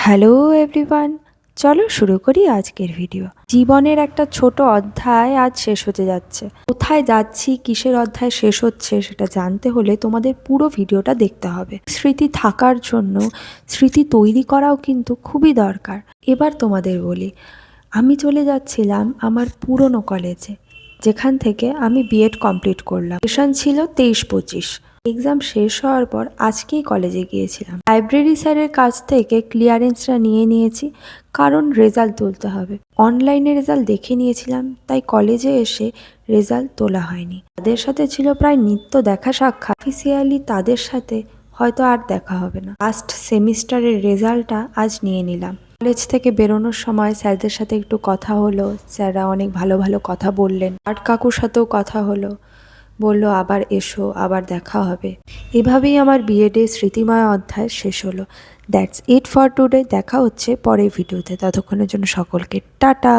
Hello everyone, চলো শুরু করি আজকের ভিডিও। জীবনের একটা ছোট অধ্যায় আজ শেষ হতে যাচ্ছে। কোথায় যাচ্ছি, কিসের অধ্যায় শেষ হচ্ছে সেটা জানতে হলে তোমাদের পুরো ভিডিওটা দেখতে হবে। স্মৃতি থাকার জন্য স্মৃতি তৈরি করাও কিন্তু খুবই দরকার। এবার তোমাদের বলি, আমি চলে যাচ্ছিলাম আমার পুরনো কলেজে, যেখান থেকে আমি বিএড কমপ্লিট করলাম। সেশন ছিল 23-25। এক্সাম শেষ হওয়ার পর আজকেই কলেজে গিয়েছিলাম। লাইব্রেরি স্যারের কাছ থেকে ক্লিয়ারেন্সটা নিয়ে নিয়েছি, কারণ রেজাল্ট তুলতে হবে। অনলাইনে রেজাল্ট দেখে নিয়েছিলাম, তাই কলেজে এসে রেজাল্ট তোলা হয়নি। তাদের সাথে ছিল প্রায় নিত্য দেখা সাক্ষাৎ। অফিসিয়ালি তাদের সাথে হয়তো আর দেখা হবে না। লাস্ট সেমিস্টারের রেজাল্টটা আজ নিয়ে নিলাম। কলেজ থেকে বেরোনোর সময় স্যারদের সাথে একটু কথা হলো। স্যাররা অনেক ভালো ভালো কথা বললেন। আর্ট কাকুর সাথেও কথা হলো, বললো আবার এসো, আবার দেখা হবে। এভাবেই আমার বিএডের স্মৃতিময় অধ্যায় শেষ হলো। That's it for today. দেখা হচ্ছে পরের ভিডিওতে। ততক্ষণের জন্য সকলকে টাটা।